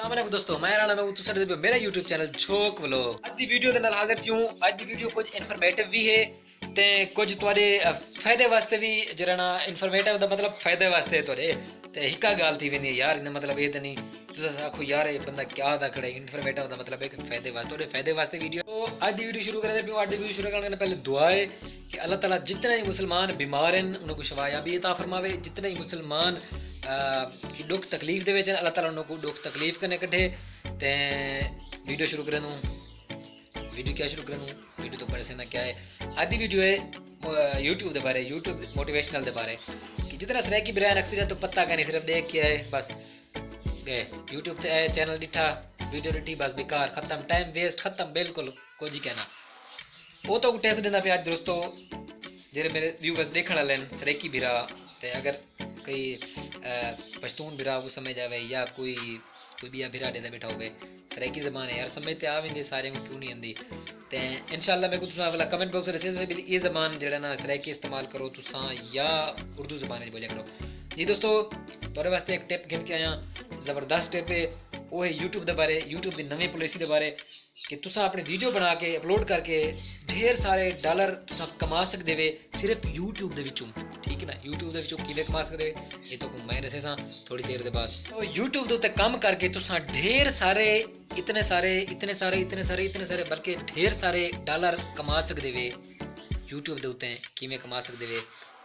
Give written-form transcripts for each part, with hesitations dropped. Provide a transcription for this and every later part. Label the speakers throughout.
Speaker 1: अस्सलाम वालेकुम दोस्तों, मैं राणा मैं तुसां दे मेरा YouTube चैनल झोक व्लॉग। अज दी वीडियो दे नाल हाजिर थी हूं। अज दी वीडियो कुछ इन्फॉर्मेटिव भी है ते कुछ तुहाडे फायदे वास्ते भी जरा ना इन्फॉर्मेटिव दा मतलब फायदे वास्ते तुहाडे ते हिक्का गाल थी वेंदी यार इन मतलब ए ते नहीं तुस आखो यार ये बंदा क्या दा खड़े इन्फॉर्मेटिव दा मतलब एक फायदे वास्ते तुहाडे फायदे वास्ते वीडियो। तो आज दी वीडियो शुरू करदे पियो। आज दी वीडियो शुरू करने पहले दुआ है कि अल्लाह ताला जितने ही मुसलमान बीमार हैं उनको शफायाबी अता फरमावे। जितने ही मुसलमान दुख तकलीफ दे विच अल्लाह ताला उनको दुख तकलीफ कने कढे। ते वीडियो शुरू करन वीडियो क्या शुरू करन वीडियो तो बड़े से ना क्या है। आज दी वीडियो है यूट्यूब के बारे, यूट्यूब मोटिवेशनल के बारे कि जितना सराकी बिरान अक्सर तो पता का नहीं सिर्फ देख के आए बस गए यूट्यूब से आए चैनल डिठा वीडियो डिठी बस बेकार खत्म टाइम वेस्ट खत्म बिल्कुल कुछ ही कहना वो तो टेस्ट देना पे। आज दोस्तों जेरे मेरे व्यूवर्स देखने वाले सरेकी बिरा ते अगर कोई पश्तून बिरा वो समझ आवे या कोई भी बिरा दे बैठा होवे सरेकी ज़बान है यार समझ ते आवेंदी सारे को क्यों नहीं आंदी। ते इंशाल्लाह मैं तुसा वाला कमेंट बॉक्स में दसे ये ज़बान जेड़ा ना सरेकी इस्तेमाल करो तुसा या उर्दू ज़बान में बोलिया करो। जी दोस्तों तोरे वास्ते एक टिप गिन के आया ज़बरदस्त टिप है वो है यूट्यूब के बारे, यूट्यूब की नवी पॉलिसी के बारे कि तुसा अपने वीडियो बना के अपलोड करके ढेर सारे डॉलर तुसा कमा सकते वे सिर्फ यूट्यूब के विचों। ठीक है ना, यूट्यूब के विचों किवें कमा सकते ये तो मैं दसे सा थोड़ी देर के बाद। तो यूट्यूब के उत्ते काम करके तुसा ढेर सारे इतने सारे बल्कि ढेर सारे डॉलर कमा सकते वे यूट्यूब के उत्ते किवें कमा सकते वे।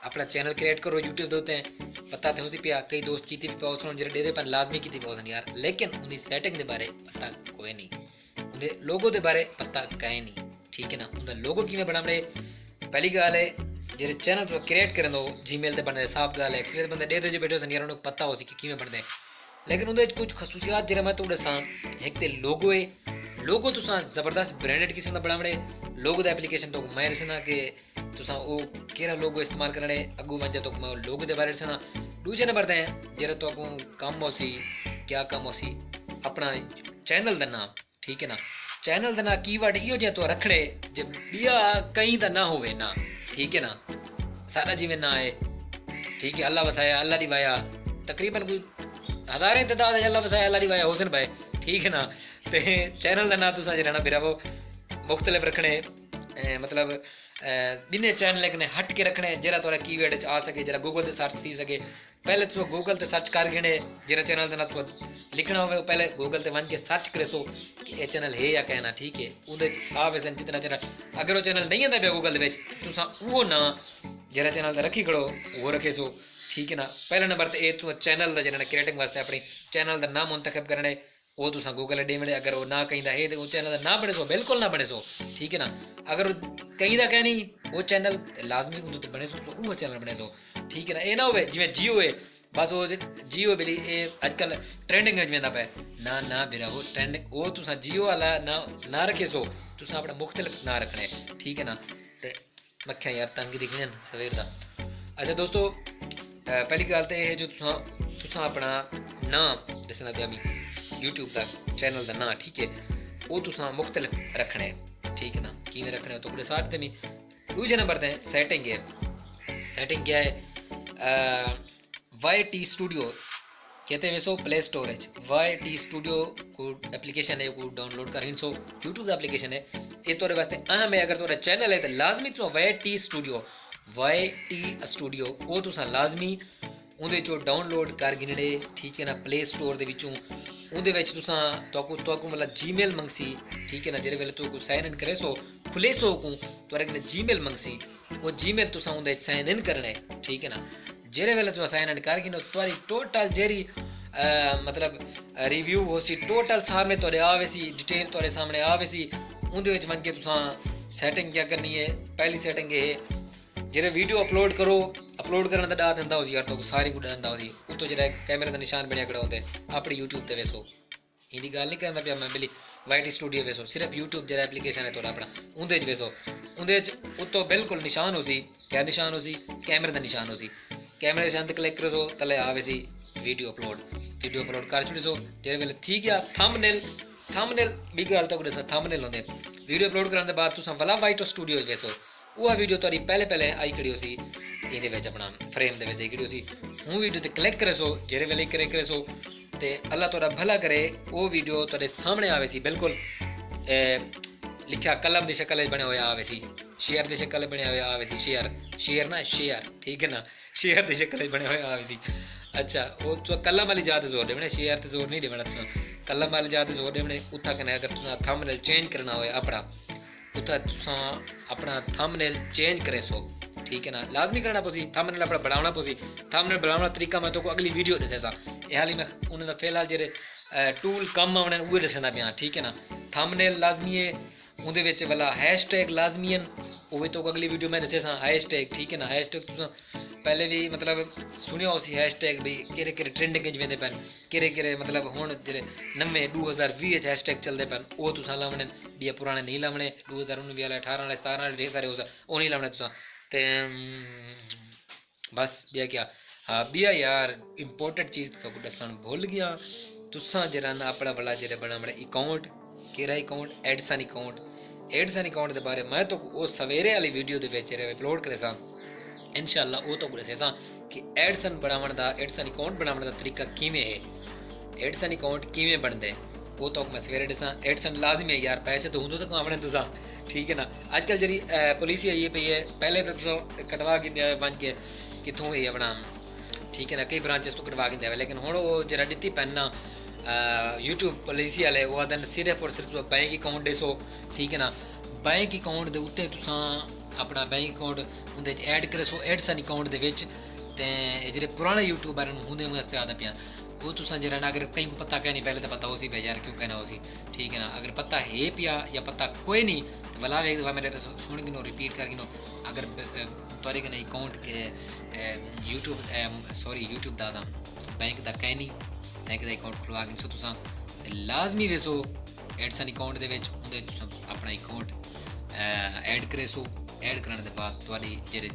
Speaker 1: अपना चैनल क्रिएट करो यूट्यूब के उत्ते पता तो उसी पिया कई दोस्त की पाउस जेह्ड़े डेरे पर लाजमी की पाउस यार लेकिन उनकी सैटिंग के बारे पता कोई नहीं, उनके लोगो के बारे पता कहीं नहीं। ठीक है ना, उनका लोगो किवें बनाने पहली गाल है जेह्ड़े चैनल तुस क्रिएट करन दो जीमेल ते बनदे साफ गाल है एक्सपीरियंस बंदे डेरे च बैठे सन यार उन्हें पता हो सी कि किवें बनदे लेकिन उनके कुछ खसूसियात जेह्ड़े मैं तुहाडे सां एक ते लोगो है लोगो तुसां ज़बरदस्त ब्रांडेड किस्म का बनावड़े लोगो दा एप्लीकेशन तो मैं दसना कि तुसां ओ केड़ा लोगो इस्तेमाल करने अगू वंजे तो मैं लोगो दे बारे दसना। दूजे नंबर ते जेह्ड़ा तो अगू कम हो सी क्या कम हो सी अपना चैनल दा नाम। ठीक है ना, चैनल दा नाम कीवर्ड इहो जिहा तो रखड़े जे बिया कहीं दा ना होवे ना। ठीक है ना, सारा जिवें ना है। ठीक है, अल्लाह बताया अल्लाह दी वाया तकरीबन कोई हज़ारें तादाद अल्लाह वसाया अल्लाह दी वाया हुसैन भाई। ठीक है ना, ते चैनल का नाम तुसा जेह्ड़ा ना मेरा वो मुख्तलिफ रखने मतलब बिने चैनल कन्नै हट के रखने जेह्ड़ा तुहाडा कीवर्ड च आ सके जेह्ड़ा गूगल ते सर्च थी सके। पहले तुस गूगल ते सर्च कर गिने जेह्ड़ा चैनल का नाम तुस लिखना होवे पहले गूगल ते वन के सर्च करे सो कि ये चैनल है या कहना। ठीक है, उहदे आवे सन जितना चैनल अगर वो चैनल नहीं आंदा पिया गूगल दे विच तुसा वो ना जेह्ड़ा चैनल दा रखी खड़ो वो रखे सो। ठीक है ना, पहले नंबर ते तुस चैनल का जेह्ड़ा क्रिएटिंग वास्ते अपनी चैनल का नाम मुंतखब करने वो तुसा गूगल डे मिले अगर वो ना कहीं है तो वो चैनल ना बने सो बिल्कुल ना बने सो। ठीक है ना, अगर कहीं का कहनी वो चैनल लाजमी उन्होंने बने सो तो वो चैनल बने सो। ठीक है ना, ये ना हो जिमें जियो है बस वो जियो बिली ये अजकल ट्रेंडिंग में वेंदा पे ना ना बिरा वो ट्रेंडिंग वो तुसा जियो वाला ना रखे सो तुसा अपना मुख्तलिफ ना रखने। ठीक है ना, ते मक्खियां यार तंग दिखने सवेर दा। अच्छा दोस्तों पहली गल तो यह है जो तुसा अपना नाम दसना पिया मी यूट्यूब का चैनल का नाम। ठीक है, वो तुसा मुख्तलिफ रखने। ठीक है ना, किवें रखने तो पूरे साथ में। दूसरे नंबर पे सैटिंग है, सैटिंग क्या है YT स्टूडियो कहते हैं सो प्ले स्टोर है YT स्टूडियो को एप्लीकेशन है को डाउनलोड कर सो यूट्यूब का एप्लीकेशन है ये तोरे वास्ते अहम है। अगर तोरा चैनल है तो लाजमी तो YT स्टूडियो वो तुसा लाजमी उहदे चो डाउनलोड कर गिनड़े। ठीक है ना, प्ले स्टोर दे विचों उहदे विच तुसा तो मतलब जीमेल मंगसी। ठीक है ना, जेरे वेले तो साइन इन करे सो खुले सो को तोरे कने जीमेल मंगसी वो जीमेल तुसा उहदे साइन इन करने। ठीक है ना, जेरे वेले तुसा साइन इन कर गिनो तोरी टोटल जेरी मतलब रिव्यू हो सी टोटल सामने तोरे आवे सी डिटेल तोरे सामने आवे सी उहदे विच मन के तुसा सेटिंग क्या करनी है। पहली सेटिंग है जेरे वीडियो अपलोड करो अपलोड करने का डाट दिंदा हो यार तो सारी कुछ दिंदा हो उतो जेह्ड़ा कैमरे का निशान बनया खड़ा होंदे अपनी यूट्यूब ते वेसो इहदी गल नहीं करना पिया मैं बिली YT स्टूडियो वेसो सिर्फ यूट्यूब जेह्ड़ा एप्लीकेशन है थोड़ा अपना उंदे च वेसो उंदे च उतो बिल्कुल निशान हो सी क्या निशान हो सी कैमरे का निशान हो सी कैमरे निशान ते क्लिक करो सो तले आवे सी वीडियो अपलोड कर छुड़ी सो जेरे वेले थी गया थंबनेल भी गल तो थंबनेल होंदे वीडियो अपलोड करने के बाद तुसां वाला YT स्टूडियो वेसो वह वीडियो तुहाडी पहले आई खड़ी हो सी इहदे विच अपना फ्रेम दे विच आई खड़ी हो सी हूँ वीडियो ते क्लिक करे सो जेरे वेले क्लिक करे सो ਤੇ ਅੱਲਾ ਤੁਹਾਡਾ ਭਲਾ ਕਰੇ। ਉਹ ਵੀਡੀਓ ਤੁਹਾਡੇ ਸਾਹਮਣੇ ਆਵੇ ਸੀ ਬਿਲਕੁਲ ਲਿਖਿਆ ਕਲਮ ਦੀ ਸ਼ਕਲ ਵਿੱਚ ਬਣਿਆ ਹੋਇਆ ਆਵੇ ਸੀ, ਸ਼ੇਅਰ ਦੀ ਸ਼ਕਲ ਬਣਿਆ ਹੋਇਆ ਆਵੇ ਸੀ, ਸ਼ੇਅਰ ਨਾ ਸ਼ੇਅਰ, ਠੀਕ ਹੈ ਨਾ, ਸ਼ੇਅਰ ਦੀ ਸ਼ਕਲ ਵਿੱਚ ਬਣਿਆ ਹੋਇਆ ਆਵੇ ਸੀ। अच्छा वो तो कलम वाली ज़्यादा जोर देवने, शेयर ते जोर नहीं देवना तुसा, कलम वाली ज़्यादा जोर देवने। उथा कने अगर तुसा थंबनेल चेंज करना होए अपना, उथा तुसा अपना थंबनेल चेंज करे सो, ठीक है ना, लाजमी करना पोसी, थंबनेल अपना बढ़ाना पोसी। थंबनेल बढ़ाना तरीका मैं तो को अगली वीडियो दसे सा, ए हाली मैं उन्हें दा फिलहाल जेरे टूल कम आवने उहे दसना पिया, ठीक है ना। थंबनेल लाजमी है, उहदे विच वाला हैशटैग लाजमी है, उहे तो अगली वीडियो में दसे सा हैशटैग, ठीक है ना। हैशटैग तुसा पहले भी मतलब सुनिया हो सी हैशटैग भी केरे केरे ट्रेंडिंग च वेंदे पैन, केरे केरे मतलब हुण जेह्ड़े नमें 2020 च हैशटैग चलदे पैन ओह तुसां लावणे भी, पुराने नहीं लावणे। 2019 वाले 18 वाले 17 वाले ढेर सारे ओह नहीं लावणे तुसां ते बस बिया क्या। हाँ बिया यार इंपॉर्टेंट चीज़ तो दस्सण भुल गया। तुसां जेह्ड़ा ना अपना बड़ा जेह्ड़ा बड़ा अकाउंट, केह्ड़ा अकाउंट, एडसन अकाउंट दे बारे मैं तो ओह सवेरे वाली वीडियो दे विच अपलोड करे सां इंशाअल्लाह। वो तो दसे सा कि एडसन बनावन दा, एडसन अकाउंट बनावन दा तरीका किवें है, एडसन अकाउंट किवें बनदे वो तो मैं सवेरे दसां। एडसन लाजमी है यार, पैसे तो होंदे तो आवणे तुसां, ठीक है ना। अजकल जी पॉलिसी आई पई है, पहले तो तुस कटवा के बन के कितों ये अपना, ठीक है ना, कई ब्रांचेस तो कटवा के, लेकिन हुण वो जरा दित्ती पैन ना यूट्यूब पॉलिसी वाले वो आदन सिर्फ और सिर्फ बैंक अकाउंट दसो, ठीक है ना। बैंक अकाउंट के उत्ते तुसां अपना बैंक अकाउंट उहदे ऐड करे सो एडसन अकाउंट दे विच, ते जेह्ड़े पुराने यूट्यूबर होंदे वास्ते आदा पिया वो तुसां जेह्ड़ा ना, अगर कहीं को पता क्या नहीं पहले तो पता हो सी यार क्यों कहना हो सी, ठीक है ना। अगर पता है पिया या पता कोई नहीं तो भला एक दफ़ा मेरे सुन गिनो रिपीट कर गिनो। अगर तुआरे कन्नै अकाउंट यूट्यूब दा बैंक दा कहीं नहीं, बैंक दा अकाउंट खुलवा गिनसो तुसां ते लाजमी वेसो एडसन अकाउंट दे विच उहदे तुसां अपना अकाउंट ऐड करे सो। ऐड करने के बाद तुहाडी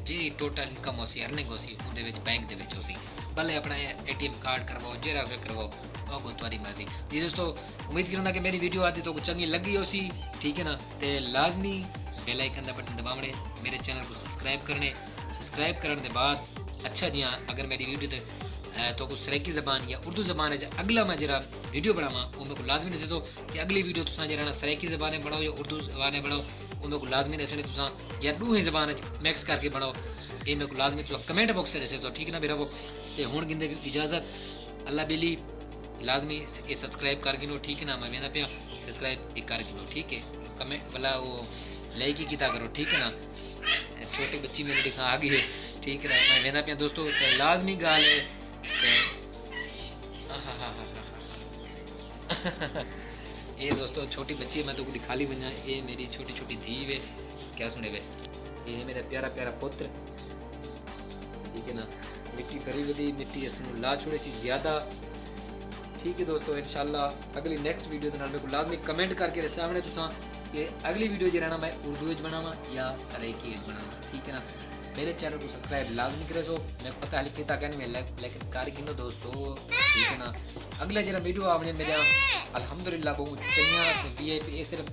Speaker 1: जी टोटल इनकम हो सी, अर्निंग हो सी, उहदे विच बैंक दे विच हो सी, भले अपना ATM कार्ड करवाओ, जेरा वे करवाओ, वो तुहाडी मर्जी। जी दोस्तों उम्मीद करना कि मेरी वीडियो आदि तो चंगी लगी हो सी, ठीक है ना। ते लाजमी बेल आइकन का बटन दबावणे, मेरे चैनल को सब्सक्राइब करने, सब्सक्राइब करने के बाद अच्छा जी हाँ अगर मेरी वीडियो तो कुछ सराइकी ज़बान या उर्दू ज़बान है अगला मैं जरा वीडियो बनावा वो मेरे को लाजमी दसो कि अगली वीडियो तुसां जरा ना सराइकी ज़बान बनाओ या उर्दू ज़बान बनाओ, वो मेरे को लाजमी दसने तुसां या दूसरी ज़बान मिक्स करके बनाओ, ये मेरे को लाजमी तुसां कमेंट बॉक्स से दसो, ठीक है ना मेरा वो। तो हुण गिंदे इजाज़त, अल्लाह बेली लाजमी ये सब्सक्राइब कर गिनो, ठीक है ना। मैं वेंदा पिया सब्सक्राइब कर गिनो, ठीक है, कमेंट वाला वो लाइक ही किया करो, ठीक है ना। छोटी बच्ची मेरे दिखा आ गई है, ठीक है ना। मैं वेंदा पिया दोस्तों लाजमी गाल है ये दोस्तों छोटी बच्ची है, मैं तो कुछ खाली बना, ये मेरी छोटी छोटी धी है, क्या सुने वे, ये है मेरा प्यारा प्यारा पुत्र, ठीक है ना। मिट्टी करी वही मिट्टी असू ला छोड़े सी ज़्यादा, ठीक है दोस्तों। इंशाल्लाह अगली नेक्स्ट वीडियो मेरे को लाजमी कमेंट करके सामने तुसां कि अगली वीडियो जो मैं उर्दू बनावा या सराइकी बनावा, ठीक है ना। मेरे चैनल को सब्सक्राइब लाजमी करे सो, मैं पता है लिखता क्या नहीं लेकिन कर गिनो दोस्तों, ठीक है ना। अगला जरा वीडियो आपने मेरा अल्हम्दुलिल्लाह बहुत चाहिए VIP सिर्फ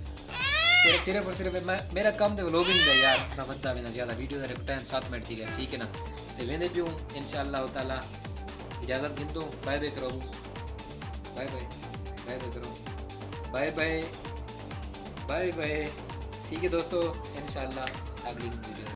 Speaker 1: और सिर्फ मेरा काम तो व्लॉगिंग है यार, इतना बंदा मैंने ज़्यादा वीडियो का टाइम 7 मिनट थी, ठीक है ना। तो वेंदे पियो इंशाअल्लाह ताला इजाज़त गिन दो, बाय बाय करो, बाय बाय बाय बाय करो, बाय बाय बाय बाय, ठीक है दोस्तों इंशाअल्लाह अगली वीडियो।